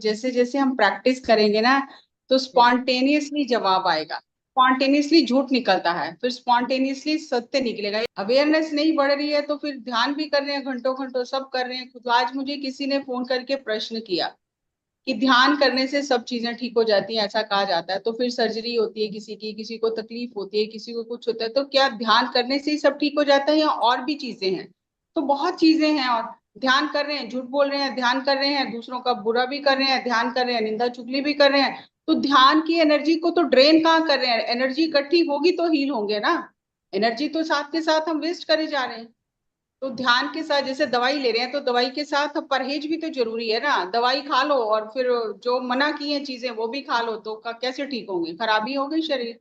जैसे जैसे हम प्रैक्टिस करेंगे ना, तो स्पॉन्टेनियसली जवाब आएगा। स्पॉन्टेनियसली झूठ निकलता है, फिर स्पॉन्टेनियसली सत्य निकलेगा। अवेयरनेस नहीं बढ़ रही है तो फिर ध्यान भी कर रहे हैं, घंटों घंटों सब कर रहे हैं। तो आज मुझे किसी ने फोन करके प्रश्न किया कि ध्यान करने से सब चीजें ठीक हो जाती हैं, ऐसा कहा जाता है, तो फिर सर्जरी होती है किसी की, किसी को तकलीफ होती है, किसी को कुछ होता है, तो क्या ध्यान करने से ही सब ठीक हो जाता है या और भी चीजें हैं? तो बहुत चीजें हैं। और ध्यान कर रहे हैं, झूठ बोल रहे हैं, ध्यान कर रहे हैं, दूसरों का बुरा भी कर रहे हैं, ध्यान कर रहे हैं, निंदा चुगली भी कर रहे हैं, तो ध्यान की एनर्जी को तो ड्रेन कहाँ कर रहे हैं? एनर्जी इकट्ठी होगी तो हील होंगे ना। एनर्जी तो साथ के साथ हम वेस्ट करे जा रहे हैं। तो ध्यान के साथ जैसे दवाई ले रहे हैं, तो दवाई के साथ परहेज भी तो जरूरी है ना। दवाई खा लो और फिर जो मना की है चीजें वो भी खा लो, तो कैसे ठीक होंगे? खराबी हो गई शरीर।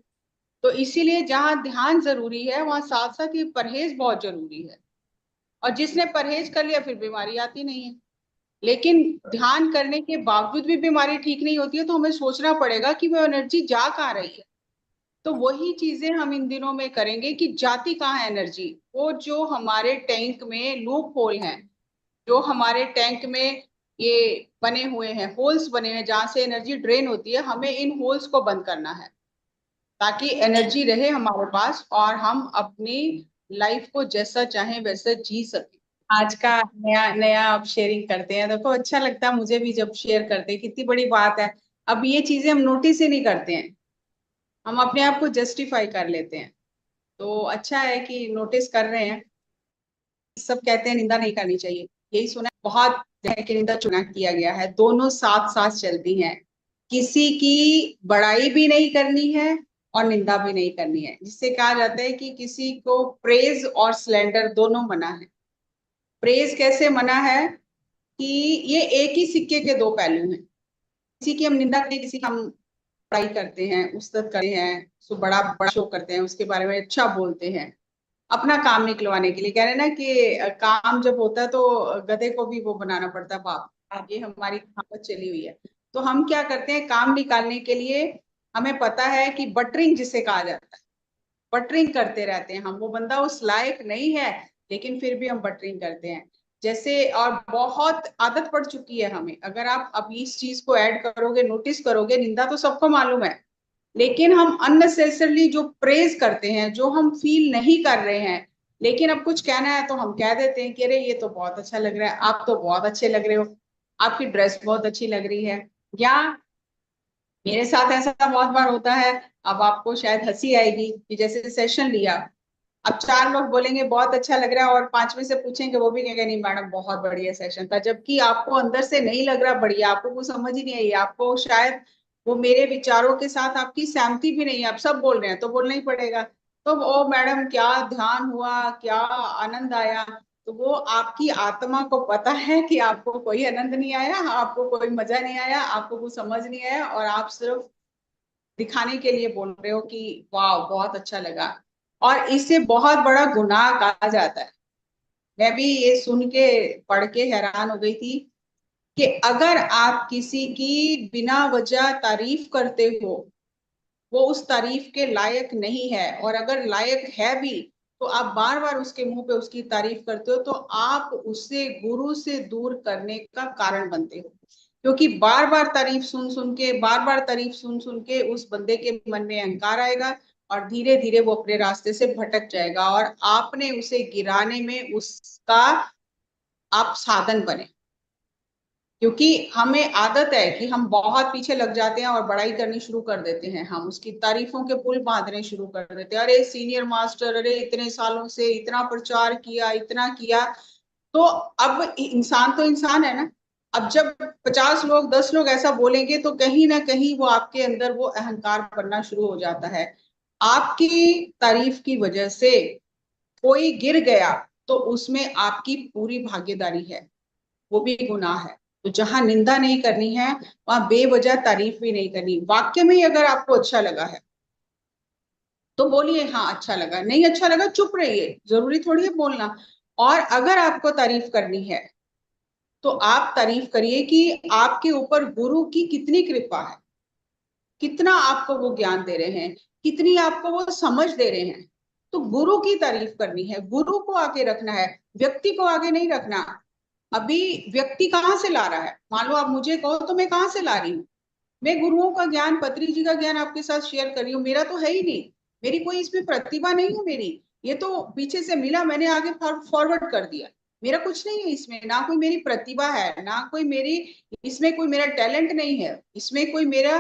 तो इसीलिए जहाँ ध्यान जरूरी है वहां साथ साथ ये परहेज बहुत जरूरी है। और जिसने परहेज कर लिया फिर बीमारी आती नहीं है। लेकिन ध्यान करने के बावजूद भी बीमारी ठीक नहीं होती है, तो हमें सोचना पड़ेगा कि वो एनर्जी जा कहाँ रही है। तो वही चीजें हम इन दिनों में करेंगे कि जाती कहाँ है एनर्जी। वो जो हमारे टैंक में लूप होल हैं, जो हमारे टैंक में ये बने हुए हैं, होल्स बने हुए हैं जहां से एनर्जी ड्रेन होती है, हमें इन होल्स को बंद करना है, ताकि एनर्जी रहे हमारे पास और हम अपनी लाइफ को जैसा चाहें वैसा जी सकें। आज का नया नया आप शेयरिंग करते हैं, देखो अच्छा लगता है मुझे भी जब शेयर करते हैं, कितनी बड़ी बात है। अब ये चीजें हम नोटिस ही नहीं करते हैं, हम अपने आप को जस्टिफाई कर लेते हैं। तो अच्छा है कि नोटिस कर रहे हैं। सब कहते हैं निंदा नहीं करनी चाहिए, यही सुना है बहुत है कि निंदा चुना किया गया है, दोनों साथ साथ चलती हैं। किसी की बड़ाई भी नहीं करनी है और निंदा भी नहीं करनी है। जिससे कहा जाता है कि किसी को प्रेज और स्लेंडर दोनों मना है। प्रेज कैसे मना है कि ये एक ही सिक्के के दो पहलू हैं। किसी की हम निंदा करते हैं, किसी की हम बड़ाई करते हैं, उस्तत करते हैं, उसको बड़ा बड़ा शो करते हैं, उसके बारे में अच्छा बोलते हैं, अपना काम निकलवाने के लिए। कह रहे हैं ना कि काम जब होता है तो गधे को भी वो बनाना पड़ता है बाप। ये हमारी कहावत चली हुई है। तो हम क्या करते हैं काम निकालने के लिए? हमें पता है कि बटरिंग जिसे कहा जाता है, बटरिंग करते रहते हैं हम। वो बंदा उस लायक नहीं है, लेकिन फिर भी हम बटरिंग करते हैं। जैसे और बहुत आदत पड़ चुकी है हमें। अगर आप अब इस चीज को ऐड करोगे, नोटिस करोगे, निंदा तो सबको मालूम है, लेकिन हम अननेसेसरली जो प्रेज करते हैं, जो हम फील नहीं कर रहे हैं, लेकिन अब कुछ कहना है तो हम कह देते हैं कि अरे ये तो बहुत अच्छा लग रहा है, आप तो बहुत अच्छे लग रहे हो, आपकी ड्रेस बहुत अच्छी लग रही है। या मेरे साथ ऐसा बहुत बार होता है, अब आपको शायद हंसी आएगी कि जैसे सेशन लिया, अब चार लोग बोलेंगे बहुत अच्छा लग रहा है और पांचवे से पूछेंगे, वो भी कहेंगे नहीं मैडम बहुत बढ़िया सेशन था, जबकि आपको अंदर से नहीं लग रहा बढ़िया, आपको कुछ समझ ही नहीं आई, आपको शायद वो मेरे विचारों के साथ आपकी सहमति भी नहीं है। आप सब बोल रहे हैं तो बोलना ही पड़ेगा। तो ओ मैडम क्या ध्यान हुआ, क्या आनंद आया। तो वो आपकी आत्मा को पता है कि आपको कोई आनंद नहीं आया, आपको कोई मजा नहीं आया, आपको कुछ समझ नहीं आया, और आप सिर्फ दिखाने के लिए बोल रहे हो कि वाह बहुत अच्छा लगा। और इससे बहुत बड़ा गुनाह कहा जाता है। मैं भी ये सुन के पढ़ के हैरान हो गई थी कि अगर आप किसी की बिना वजह तारीफ करते हो, वो उस तारीफ के लायक नहीं है, और अगर लायक है भी तो आप बार बार उसके मुंह पे उसकी तारीफ करते हो, तो आप उसे गुरु से दूर करने का कारण बनते हो। क्योंकि बार बार तारीफ सुन सुन के, बार बार तारीफ सुन सुन के उस बंदे के मन में अहंकार आएगा, और धीरे धीरे वो अपने रास्ते से भटक जाएगा, और आपने उसे गिराने में उसका आप साधन बने। क्योंकि हमें आदत है कि हम बहुत पीछे लग जाते हैं और बड़ाई करनी शुरू कर देते हैं, हम उसकी तारीफों के पुल बांधने शुरू कर देते हैं, अरे सीनियर मास्टर, अरे इतने सालों से इतना प्रचार किया, इतना किया। तो अब इंसान तो इंसान है ना। अब जब 50 लोग 10 लोग ऐसा बोलेंगे, तो कहीं ना कहीं वो आपके अंदर वो अहंकार बनना शुरू हो जाता है। आपकी तारीफ की वजह से कोई गिर गया तो उसमें आपकी पूरी भागीदारी है, वो भी गुनाह है। तो जहां निंदा नहीं करनी है वहां बेवजह तारीफ भी नहीं करनी। वाक्य में ही अगर आपको अच्छा लगा है तो बोलिए हाँ अच्छा लगा, नहीं अच्छा लगा चुप रहिए, जरूरी थोड़ी है बोलना। और अगर आपको तारीफ करनी है तो आप तारीफ करिए कि आपके ऊपर गुरु की कितनी कृपा है, कितना आपको वो ज्ञान दे रहे हैं, कितनी आपको वो समझ दे रहे हैं। तो गुरु की तारीफ करनी है, गुरु को आगे रखना है, व्यक्ति को आगे नहीं रखना। अभी व्यक्ति कहाँ से ला रहा है, मान लो आप मुझे कहो तो मैं कहाँ से ला रही हूँ? मैं गुरुओं का ज्ञान, पत्री जी का ज्ञान आपके साथ शेयर कर रही हूँ, मेरा तो है ही नहीं, मेरी कोई इसमें प्रतिभा नहीं है मेरी, ये तो पीछे से मिला, मैंने आगे फॉरवर्ड कर दिया, मेरा कुछ नहीं है इसमें, ना कोई मेरी प्रतिभा है, ना कोई मेरी इसमें कोई मेरा टैलेंट नहीं है, इसमें कोई मेरा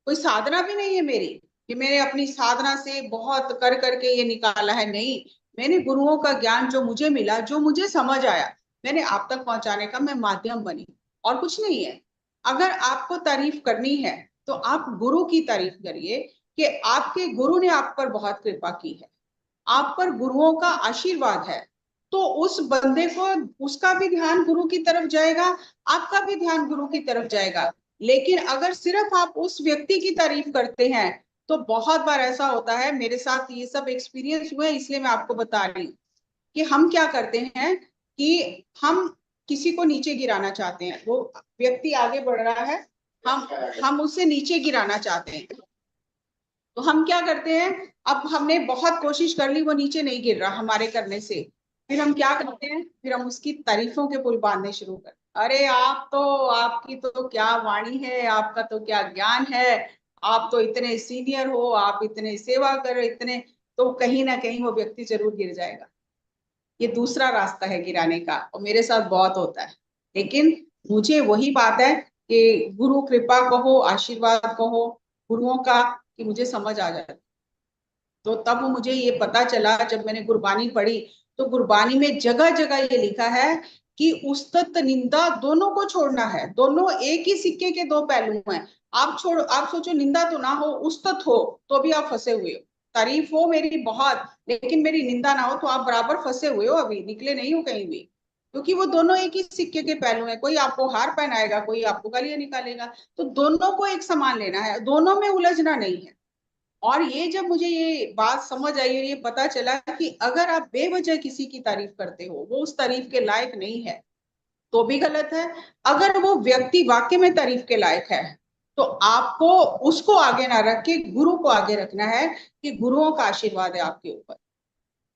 कोई साधना भी नहीं है मेरी कि मैंने अपनी साधना से बहुत कर करके ये निकाला है, नहीं। मैंने गुरुओं का ज्ञान जो मुझे मिला, जो मुझे समझ आया, मैंने आप तक पहुंचाने का मैं माध्यम बनी, और कुछ नहीं है। अगर आपको तारीफ करनी है तो आप गुरु की तारीफ करिए कि आपके गुरु ने आप पर बहुत कृपा की है, आप पर गुरुओं का आशीर्वाद है, तो उस बंदे को, उसका भी ध्यान गुरु की तरफ जाएगा, आपका भी ध्यान गुरु की तरफ जाएगा। लेकिन अगर सिर्फ आप उस व्यक्ति की तारीफ करते हैं, तो बहुत बार ऐसा होता है, मेरे साथ ये सब एक्सपीरियंस हुए, इसलिए मैं आपको बता रही हूँ कि हम क्या करते हैं कि हम किसी को नीचे गिराना चाहते हैं, वो व्यक्ति आगे बढ़ रहा है, हम उसे नीचे गिराना चाहते हैं, तो हम क्या करते हैं, अब हमने बहुत कोशिश कर ली, वो नीचे नहीं गिर रहा हमारे करने से, फिर हम क्या करते हैं, फिर हम उसकी तारीफों के पुल बांधने शुरू कर, अरे आप तो, आपकी तो क्या वाणी है, आपका तो क्या ज्ञान है, आप तो इतने सीनियर हो, आप इतने सेवा कर, इतने, तो कहीं ना कहीं वो व्यक्ति जरूर गिर जाएगा। ये दूसरा रास्ता है गिराने का, और मेरे साथ बहुत होता है। लेकिन मुझे वही बात है कि गुरु कृपा कहो, आशीर्वाद कहो गुरुओं का, कि मुझे समझ आ जाता। तो तब मुझे ये पता चला जब मैंने गुरबानी पढ़ी, तो गुरबानी में जगह जगह ये लिखा है कि उस्तत निंदा दोनों को छोड़ना है, दोनों एक ही सिक्के के दो पहलू हैं। आप छोड़, आप सोचो निंदा तो ना हो, उस्तत हो तो भी आप फंसे हुए हो, तारीफ हो मेरी बहुत, लेकिन मेरी निंदा ना हो तो आप बराबर फंसे हुए हो, अभी निकले नहीं हो कहीं भी, क्योंकि वो दोनों एक ही सिक्के के पहलू हैं, कोई आपको हार पहनाएगा, कोई आपको गालियां निकालेगा, तो दोनों को एक समान लेना है, दोनों में उलझना नहीं है। और ये जब मुझे ये बात समझ आई और ये पता चला कि अगर आप बेवजह किसी की तारीफ करते हो, वो उस तारीफ के लायक नहीं है, तो भी गलत है। अगर वो व्यक्ति वाकई में तारीफ के लायक है, तो आपको उसको आगे ना रख के गुरु को आगे रखना है, कि गुरुओं का आशीर्वाद है आपके ऊपर,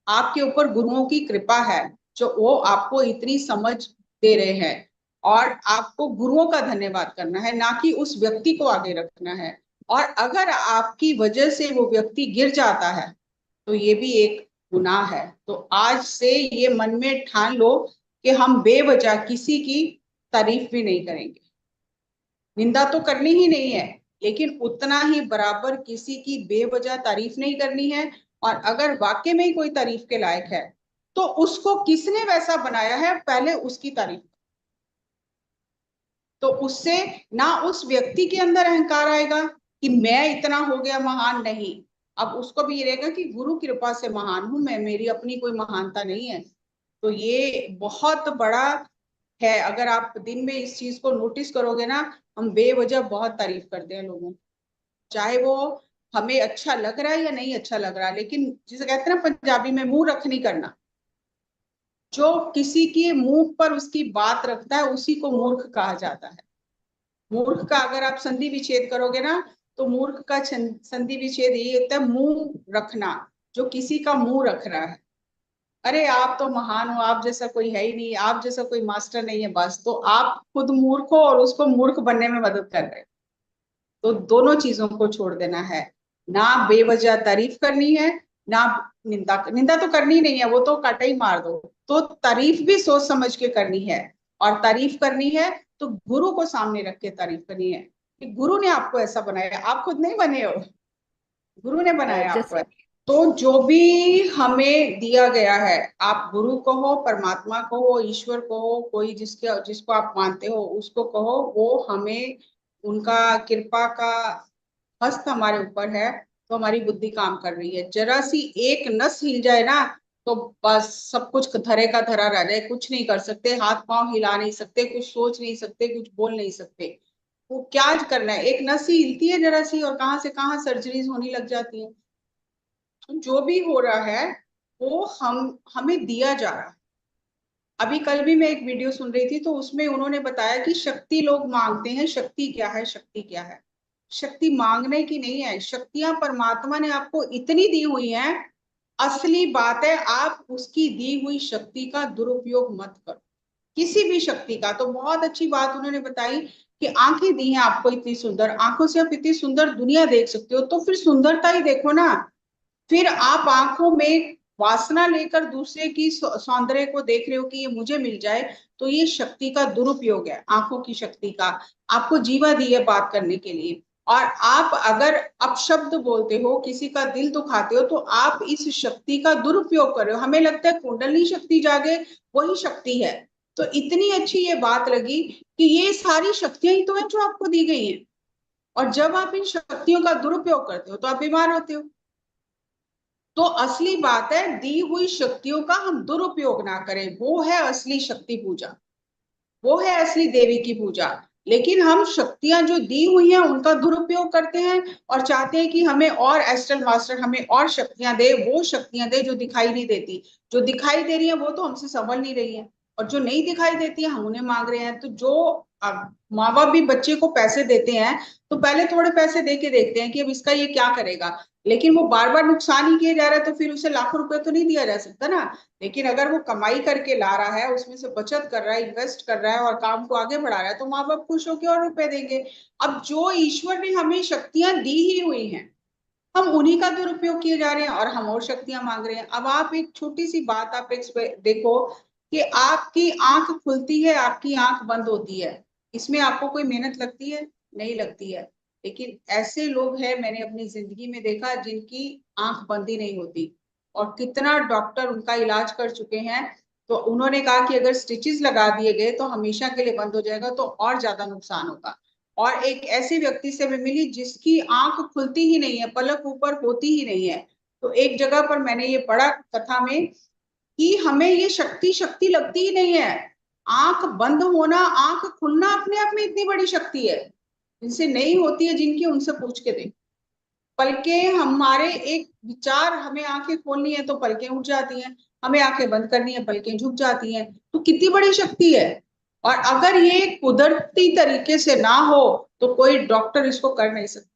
आपके ऊपर गुरुओं की कृपा है, जो वो आपको इतनी समझ दे रहे हैं, और आपको गुरुओं का धन्यवाद करना है, ना कि उस व्यक्ति को आगे रखना है। और अगर आपकी वजह से वो व्यक्ति गिर जाता है, तो ये भी एक गुनाह है। तो आज से ये मन में ठान लो कि हम बेवजह किसी की तारीफ भी नहीं करेंगे, निंदा तो करनी ही नहीं है, लेकिन उतना ही बराबर किसी की बेवजह तारीफ नहीं करनी है। और अगर वाकई में कोई तारीफ के लायक है, तो उसको किसने वैसा बनाया है, पहले उसकी तारीफ, तो उससे ना उस व्यक्ति के अंदर अहंकार आएगा कि मैं इतना हो गया महान, नहीं। अब उसको भी ये रहेगा कि गुरु कृपा से महान हूं मैं, मेरी अपनी कोई महानता नहीं है। तो ये बहुत बड़ा है, अगर आप दिन में इस चीज को नोटिस करोगे ना, हम बेवजह बहुत तारीफ करते हैं लोगों, चाहे वो हमें अच्छा लग रहा है या नहीं अच्छा लग रहा है, लेकिन जिसे कहते हैं ना पंजाबी में, मुंह रख नहीं करना। जो किसी के मुंह पर उसकी बात रखता है, उसी को मूर्ख कहा जाता है। मूर्ख का अगर आप संधि विच्छेद करोगे ना, तो मूर्ख का संधि विच्छेद यही होता है, मुंह रखना, जो किसी का मुंह रख रहा है। अरे आप तो महान हो, आप जैसा कोई है ही नहीं, आप जैसा कोई मास्टर नहीं है, बस, तो आप खुद मूर्ख हो और उसको मूर्ख बनने में मदद कर रहे हो। तो दोनों चीजों को छोड़ देना है, ना बेवजह तारीफ करनी है, ना निंदा, निंदा तो करनी नहीं है, वो तो काटा ही मार दो। तो तारीफ भी सोच समझ के करनी है, और तारीफ करनी है तो गुरु को सामने रख के तारीफ करनी है, कि गुरु ने आपको ऐसा बनाया, आप खुद नहीं बने हो, गुरु ने बनाया आपको। जैसे तो जो भी हमें दिया गया है, आप गुरु कहो, परमात्मा कहो, ईश्वर कहो, कोई जिसके जिसको आप मानते हो उसको कहो, वो हमें, उनका कृपा का हस्त हमारे ऊपर है, तो हमारी बुद्धि काम कर रही है। जरा सी एक नस हिल जाए ना, तो बस सब कुछ धरे का धरा रह जाए, कुछ नहीं कर सकते, हाथ पांव हिला नहीं सकते, कुछ सोच नहीं सकते, कुछ बोल नहीं सकते। वो क्या करना है, एक नस ही हिलती है जरा सी, और कहाँ से कहाँ सर्जरीज होने लग जाती है। तो जो भी हो रहा है, वो हमें दिया जा रहा है। अभी कल भी मैं एक वीडियो सुन रही थी, तो उसमें उन्होंने बताया कि शक्ति लोग मांगते हैं, शक्ति क्या है, शक्ति क्या है। शक्ति मांगने की नहीं है, शक्तियां परमात्मा ने आपको इतनी दी हुई हैं। असली बात है, आप उसकी दी हुई शक्ति का दुरुपयोग मत करो। किसी भी शक्ति का। तो बहुत अच्छी बात उन्होंने बताई कि आंखें दी हैं आपको इतनी सुंदर, आंखों से आप इतनी सुंदर दुनिया देख सकते हो, तो फिर सुंदरता ही देखो ना। फिर आप आंखों में वासना लेकर दूसरे की सौंदर्य को देख रहे हो कि ये मुझे मिल जाए, तो ये शक्ति का दुरुपयोग है, आंखों की शक्ति का। आपको जीवा दी है बात करने के लिए, और आप अगर अपशब्द बोलते हो, किसी का दिल दुखाते हो, तो आप इस शक्ति का दुरुपयोग कर रहे हो। हमें लगता है कुंडली शक्ति जागे वही शक्ति है। तो इतनी अच्छी ये बात लगी कि ये सारी शक्तियां ही तो हैं जो आपको दी गई हैं, और जब आप इन शक्तियों का दुरुपयोग करते हो तो आप बीमार होते हो। तो असली बात है, दी हुई शक्तियों का हम दुरुपयोग ना करें, वो है असली शक्ति पूजा, वो है असली देवी की पूजा। लेकिन हम शक्तियां जो दी हुई हैं उनका दुरुपयोग करते हैं, और चाहते हैं कि हमें और एस्ट्रल मास्टर हमें और शक्तियां दे, वो शक्तियां दे जो दिखाई नहीं देती। जो दिखाई दे रही है वो तो हमसे संभल नहीं रही है, और जो नहीं दिखाई देती है हम उन्हें मांग रहे हैं। तो जो माँ बाप भी बच्चे को पैसे देते हैं, तो पहले थोड़े पैसे दे के देखते हैं कि अब इसका ये क्या करेगा। लेकिन वो बार बार नुकसान ही किए जा रहा है, तो फिर उसे लाखों रुपए तो नहीं दिया जा सकता ना। लेकिन अगर वो कमाई करके ला रहा है, उसमें से बचत कर रहा है, इन्वेस्ट कर रहा है, और काम को आगे बढ़ा रहा है, तो माँ बाप खुश होकर और रुपए देंगे। अब जो ईश्वर ने हमें शक्तियां दी ही हुई हैं, हम उन्हीं का दुरुपयोग किए जा रहे हैं, और हम और शक्तियां मांग रहे हैं। अब आप एक छोटी सी बात आप देखो कि आपकी आंख खुलती है, आपकी आंख बंद होती है, इसमें आपको कोई मेहनत लगती है? नहीं लगती है। लेकिन ऐसे लोग हैं, मैंने अपनी जिंदगी में देखा, जिनकी आंख बंद ही नहीं होती, और कितना डॉक्टर उनका इलाज कर चुके हैं। तो उन्होंने कहा कि अगर स्टिचेस लगा दिए गए तो हमेशा के लिए बंद हो जाएगा, तो और ज्यादा नुकसान होगा। और एक ऐसे व्यक्ति से मैं मिली जिसकी आंख खुलती ही नहीं है, पलक ऊपर होती ही नहीं है। तो एक जगह पर मैंने ये पढ़ा कथा में कि हमें ये शक्ति शक्ति लगती ही नहीं है। आंख बंद होना, आंख खुलना अपने आप में इतनी बड़ी शक्ति है। जिनसे नहीं होती है, जिनकी, उनसे पूछ के देख। पलकें हमारे एक विचार, हमें आंखें खोलनी है तो पलकें उठ जाती हैं, हमें आंखें बंद करनी है पलकें झुक जाती हैं। तो कितनी बड़ी शक्ति है। और अगर ये कुदरती तरीके से ना हो तो कोई डॉक्टर इसको कर नहीं सकता।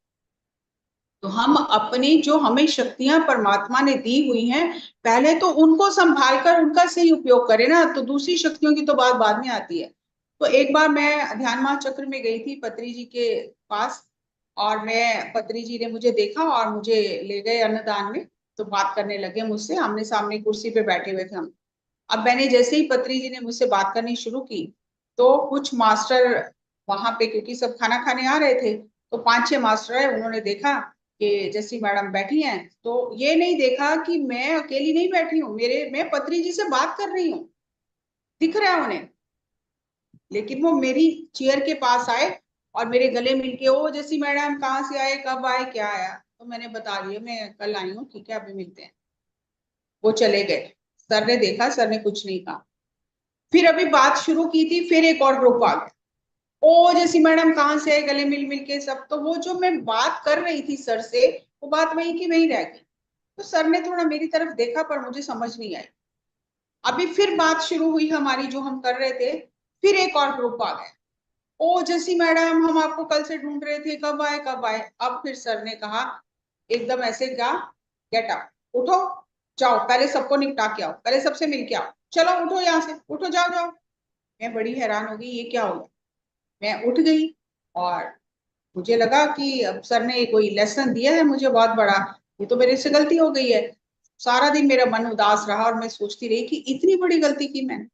तो हम अपनी जो हमें शक्तियां परमात्मा ने दी हुई हैं, पहले तो उनको संभाल कर उनका सही उपयोग करें ना, तो दूसरी शक्तियों की तो बात बाद में आती है। तो एक बार मैं ध्यान महाचक्र में गई थी पत्री जी के पास, और मैं पत्री जी ने मुझे देखा और मुझे ले गए अन्नदान में। तो बात करने लगे मुझसे, आमने सामने कुर्सी पे बैठे हुए थे हम। अब मैंने जैसे ही पत्री जी ने मुझसे बात करनी शुरू की, तो कुछ मास्टर वहां पे, क्योंकि सब खाना खाने आ रहे थे, तो 5-6 मास्टर है, उन्होंने देखा कि जैसी मैडम बैठी हैं, तो ये नहीं देखा कि मैं अकेली नहीं बैठी हूँ, मैं पत्री जी से बात कर रही हूँ, दिख रहा है उन्हें। लेकिन वो मेरी चेयर के पास आए और मेरे गले मिलके, ओ जैसी मैडम कहाँ से आए, कब आए, क्या आया? तो मैंने बता दिया मैं कल आई हूँ, ठीक है अभी मिलते हैं। वो चले गए। सर ने देखा, सर ने कुछ नहीं कहा। फिर अभी बात शुरू की थी, फिर एक और ग्रुप आ गया, ओ जैसी मैडम कहाँ से आए, गले मिल मिल के सब। तो वो जो मैं बात कर रही थी सर से, वो बात वहीं की वहीं रह गई। तो सर ने थोड़ा मेरी तरफ देखा, पर मुझे समझ नहीं आई। अभी फिर बात शुरू हुई हमारी जो हम कर रहे थे, फिर एक और ग्रुप आ गया, ओ जैसी मैडम हम आपको कल से ढूंढ रहे थे, कब आए कब आए। अब फिर सर ने कहा एकदम ऐसे, क्या, गेट अप, उठो, जाओ पहले सबको निपटा के आओ, पहले सबसे मिल के आओ, चलो उठो यहाँ से, उठो जाओ जाओ। मैं बड़ी हैरान हो गई, ये क्या हो गया। मैं उठ गई, और मुझे लगा कि अब सर ने कोई लेसन दिया है मुझे बहुत बड़ा, ये तो मेरे से गलती हो गई है। सारा दिन मेरा मन उदास रहा, और मैं सोचती रही कि इतनी बड़ी गलती की मैंने।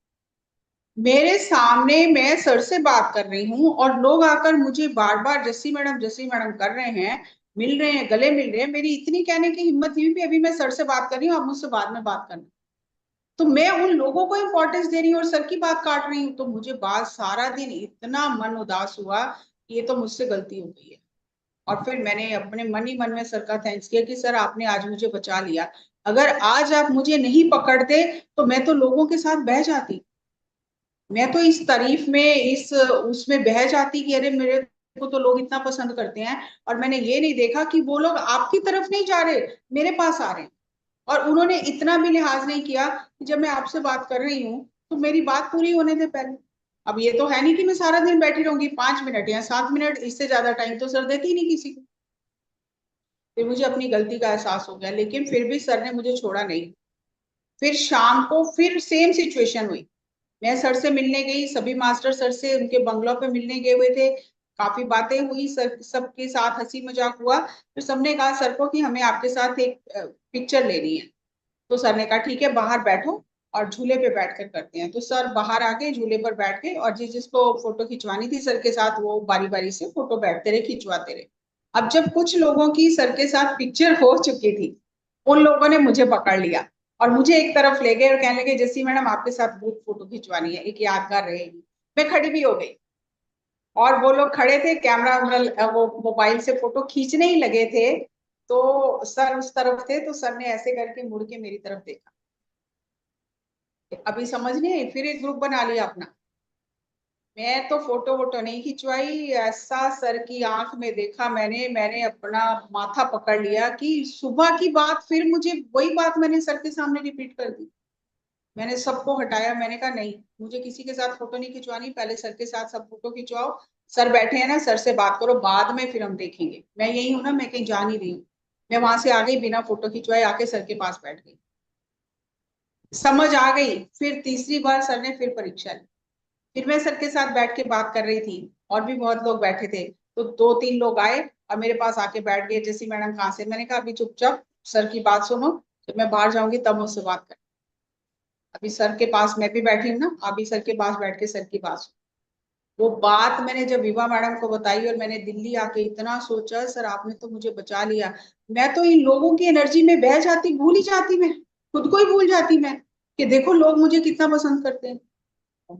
मेरे सामने मैं सर से बात कर रही हूँ, और लोग आकर मुझे बार बार जस्सी मैडम कर रहे हैं, मिल रहे हैं, गले मिल रहे हैं। मेरी इतनी कहने की हिम्मत नहीं हुई कि अभी मैं सर से बात कर रही हूँ, आप मुझसे बाद में बात करना। तो मैं उन लोगों को इंपॉर्टेंस दे रही हूँ और सर की बात काट रही हूँ। तो मुझे बात सारा दिन इतना मन उदास हुआ कि ये तो मुझसे गलती हो गई है। और फिर मैंने अपने मन ही मन में सर का थैंक्स किया कि सर आपने आज मुझे बचा लिया। अगर आज आप मुझे नहीं पकड़ते तो मैं तो लोगों के साथ बह जाती। मैं तो इस तारीफ में, इस उसमें बह जाती कि अरे मेरे को तो लोग इतना पसंद करते हैं। और मैंने ये नहीं देखा कि वो लोग आपकी तरफ नहीं जा रहे, मेरे पास आ रहे हैं। और उन्होंने इतना भी लिहाज नहीं किया कि जब मैं आपसे बात कर रही हूँ तो मेरी बात पूरी होने दे पहले। अब ये तो है नहीं कि मैं सारा दिन बैठी रहूंगी, 5 मिनट या 7 मिनट, इससे ज्यादा टाइम तो सर देते ही नहीं किसी को। फिर मुझे अपनी गलती का एहसास हो गया, लेकिन फिर भी सर ने मुझे छोड़ा नहीं। फिर शाम को फिर सेम सिचुएशन हुई, मैं सर से मिलने गई, सभी मास्टर सर से उनके बंगलों पे मिलने गए हुए थे, काफी बातें हुई, सर सबके साथ हंसी मजाक हुआ। तो सबने कहा सर को कि हमें आपके साथ एक पिक्चर लेनी है। तो सर ने कहा ठीक है, बाहर बैठो और झूले पे बैठकर करते हैं। तो सर बाहर आ गए, झूले पर बैठ गए, और जिसको फोटो खिंचवानी थी सर के साथ, वो बारी बारी से फोटो बैठते रहे, खिंचवाते रहे। अब जब कुछ लोगों की सर के साथ पिक्चर हो चुकी थी, उन लोगों ने मुझे पकड़ लिया और मुझे एक तरफ ले गए और कहने लगे जैसी मैडम आपके साथ ग्रुप फोटो खिंचवानी है, एक यादगार रहेगी। मैं खड़ी भी हो गई और वो लोग खड़े थे, कैमरा वो मोबाइल से फोटो खींचने ही लगे थे। तो सर उस तरफ थे, तो सर ने ऐसे करके मुड़ के मेरी तरफ देखा। अभी समझ नहीं आई, फिर एक ग्रुप बना लिया अपना। मैं तो फोटो वोटो नहीं खिंचवाई, ऐसा सर की आंख में देखा मैंने, मैंने अपना माथा पकड़ लिया कि सुबह की बात फिर मुझे वही बात मैंने सर के सामने रिपीट कर दी। मैंने सबको हटाया, मैंने कहा नहीं, मुझे किसी के साथ फोटो नहीं खिंचवानी, पहले सर के साथ सब फोटो खिंचवाओ। सर बैठे हैं ना, सर से बात करो, बाद में फिर हम देखेंगे। मैं यही हूं ना, मैं कहीं जा नहीं रही हूँ। मैं वहां से आ गई बिना फोटो खिंचवाए, आके सर के पास बैठ गई। समझ आ गई। फिर तीसरी बार सर ने फिर परीक्षा ली। फिर मैं सर के साथ बैठ के बात कर रही थी, और भी बहुत लोग बैठे थे। तो दो तीन लोग आए और मेरे पास आके बैठ गए, जैसी मैडम कहाँ से। मैंने कहा अभी चुपचाप सर की बात सुनो, जब मैं बाहर जाऊंगी तब मुझसे बात कर। अभी सर के पास मैं भी बैठी हूँ ना, अभी सर के पास बैठ के सर की बात सुनो। वो बात मैंने जब विभा मैडम को बताई, और मैंने दिल्ली आके इतना सोचा, सर आपने तो मुझे बचा लिया। मैं तो इन लोगों की एनर्जी में बह जाती, भूल ही जाती, मैं खुद को ही भूल जाती मैं, कि देखो लोग मुझे कितना पसंद करते हैं।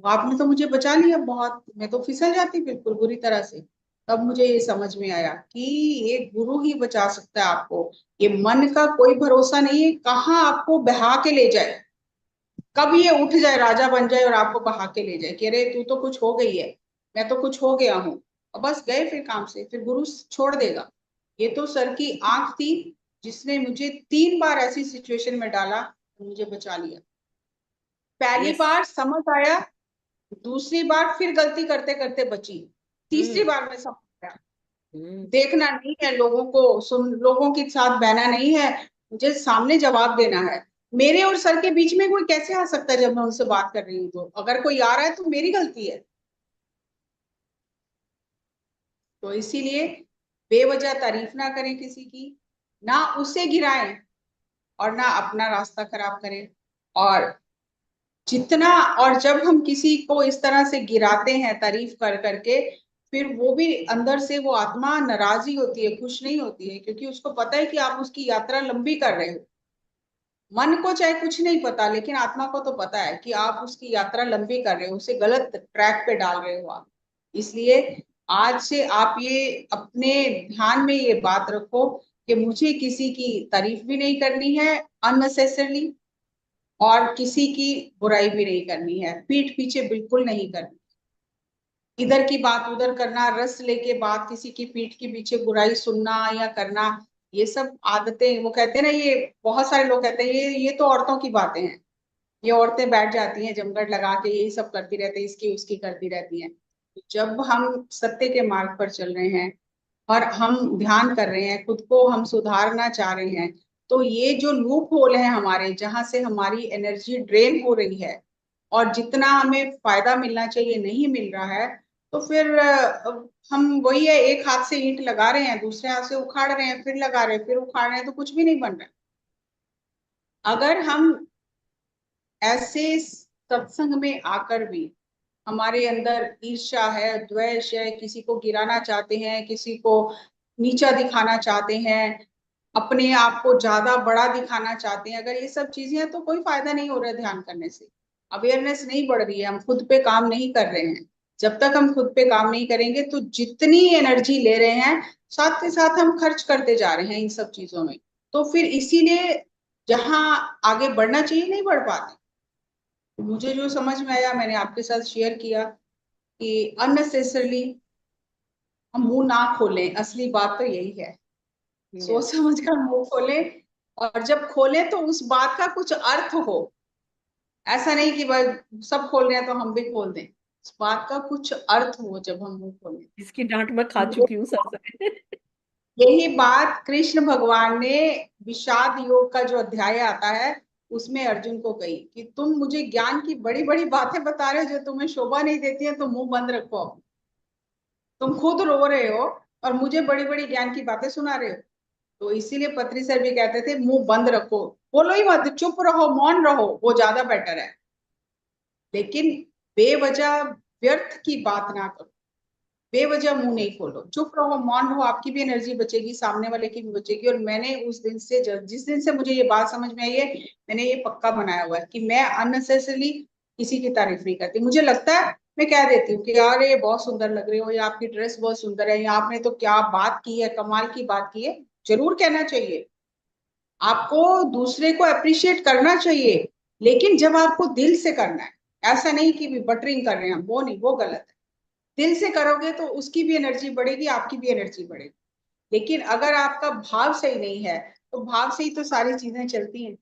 आपने तो मुझे बचा लिया बहुत, मैं तो फिसल जाती बिल्कुल बुरी तरह से। तब मुझे ये समझ में आया कि ये गुरु ही बचा सकता है आपको। ये मन का कोई भरोसा नहीं है, कहाँ आपको बहा के ले जाए, कब ये उठ जाए, राजा बन जाए और आपको बहा के ले जाए कि अरे तू तो कुछ हो गई है, मैं तो कुछ हो गया हूँ, और बस गए फिर काम से, फिर गुरु छोड़ देगा। ये तो सर की आंख थी, जिसने मुझे 3 बार ऐसी सिचुएशन में डाला, मुझे बचा लिया। पहली यस। बार समझ आया, दूसरी बार फिर गलती करते करते बची, तीसरी हम्म। बार में समझ गया। हम्म। देखना नहीं है लोगों को, सुन लोगों के साथ बहना नहीं है, मुझे सामने जवाब देना है। मेरे और सर के बीच में कोई कैसे आ सकता है जब मैं उनसे बात कर रही हूँ? तो अगर कोई आ रहा है तो मेरी गलती है। तो इसीलिए बेवजह तारीफ ना करें किसी की, ना उसे गिराएं और ना अपना रास्ता खराब करें। और जितना, और जब हम किसी को इस तरह से गिराते हैं तारीफ कर करके, फिर वो भी अंदर से वो आत्मा नाराज ही होती है, खुश नहीं होती है, क्योंकि उसको पता है कि आप उसकी यात्रा लंबी कर रहे हो। मन को चाहे कुछ नहीं पता, लेकिन आत्मा को तो पता है कि आप उसकी यात्रा लंबी कर रहे हो, उसे गलत ट्रैक पे डाल रहे हो आप। इसलिए आज से आप ये अपने ध्यान में ये बात रखो कि मुझे किसी की तारीफ भी नहीं करनी है अननेसेसरली, और किसी की बुराई भी नहीं करनी है, पीठ पीछे बिल्कुल नहीं करनी। इधर की बात उधर करना, रस लेके बात, किसी की पीठ के पीछे बुराई सुनना या करना, ये सब आदतें, वो कहते हैं ना, ये बहुत सारे लोग कहते हैं ये तो औरतों की बातें हैं। ये औरतें बैठ जाती हैं जमघट लगा के, यही सब करती रहती है, इसकी उसकी करती रहती हैं। जब हम सत्य के मार्ग पर चल रहे हैं और हम ध्यान कर रहे हैं, खुद को हम सुधारना चाह रहे हैं, तो ये जो लूप होल है हमारे, जहां से हमारी एनर्जी ड्रेन हो रही है और जितना हमें फायदा मिलना चाहिए नहीं मिल रहा है, तो फिर हम वही है, एक हाथ से ईंट लगा रहे हैं, दूसरे हाथ से उखाड़ रहे हैं, फिर लगा रहे हैं, फिर उखाड़ रहे हैं, तो कुछ भी नहीं बन रहा है। अगर हम ऐसे सत्संग में आकर भी हमारे अंदर ईर्ष्या है, द्वेष है, किसी को गिराना चाहते हैं, किसी को नीचा दिखाना चाहते हैं, अपने आप को ज्यादा बड़ा दिखाना चाहते हैं, अगर ये सब चीजें हैं तो कोई फायदा नहीं हो रहा है ध्यान करने से। अवेयरनेस नहीं बढ़ रही है, हम खुद पे काम नहीं कर रहे हैं। जब तक हम खुद पे काम नहीं करेंगे तो जितनी एनर्जी ले रहे हैं, साथ के साथ हम खर्च करते जा रहे हैं इन सब चीजों में। तो फिर इसीलिए जहां आगे बढ़ना चाहिए नहीं बढ़ पाते। तो मुझे जो समझ में आया मैंने आपके साथ शेयर किया कि अननेसेसरली हम मुंह ना खोलें, असली बात तो यही है। सोच यस। समझ कर मुंह खोलें, और जब खोलें तो उस बात का कुछ अर्थ हो। ऐसा नहीं कि बस सब खोल रहे हैं तो हम भी खोल दें, उस बात का कुछ अर्थ हो जब हम मुंह खोलें। इसकी डांट मैं खा चुकी हूँ सर से। यही बात कृष्ण भगवान ने विषाद योग का जो अध्याय आता है उसमें अर्जुन को कही कि तुम मुझे ज्ञान की बड़ी बड़ी बातें बता रहे हो जो तुम्हें शोभा नहीं देती है, तो मुंह बंद रखो। तुम खुद रो रहे हो और मुझे बड़ी बड़ी ज्ञान की बातें सुना रहे हो। तो इसीलिए पत्री सर भी कहते थे मुंह बंद रखो, बोलो ही मत, चुप रहो, मौन रहो, वो ज्यादा बेटर है। लेकिन बेवजह व्यर्थ की बात ना करो, बेवजह मुंह नहीं खोलो, चुप रहो, मौन रहो, आपकी भी एनर्जी बचेगी, सामने वाले की भी बचेगी। और मैंने उस दिन से, जिस दिन से मुझे ये बात समझ में आई है, मैंने ये पक्का बनाया हुआ है कि मैं अननेसेसरली किसी की तारीफ नहीं करती। मुझे लगता है मैं कह देती हूँ कि यार ये बहुत सुंदर लग रही हो, या आपकी ड्रेस बहुत सुंदर है, या आपने तो क्या बात की है, कमाल की बात की है। जरूर कहना चाहिए, आपको दूसरे को अप्रिशिएट करना चाहिए, लेकिन जब आपको दिल से करना है, ऐसा नहीं कि भी बटरिंग कर रहे हैं, वो नहीं, वो गलत है। दिल से करोगे तो उसकी भी एनर्जी बढ़ेगी, आपकी भी एनर्जी बढ़ेगी। लेकिन अगर आपका भाव सही नहीं है, तो भाव से ही तो सारी चीजें चलती हैं।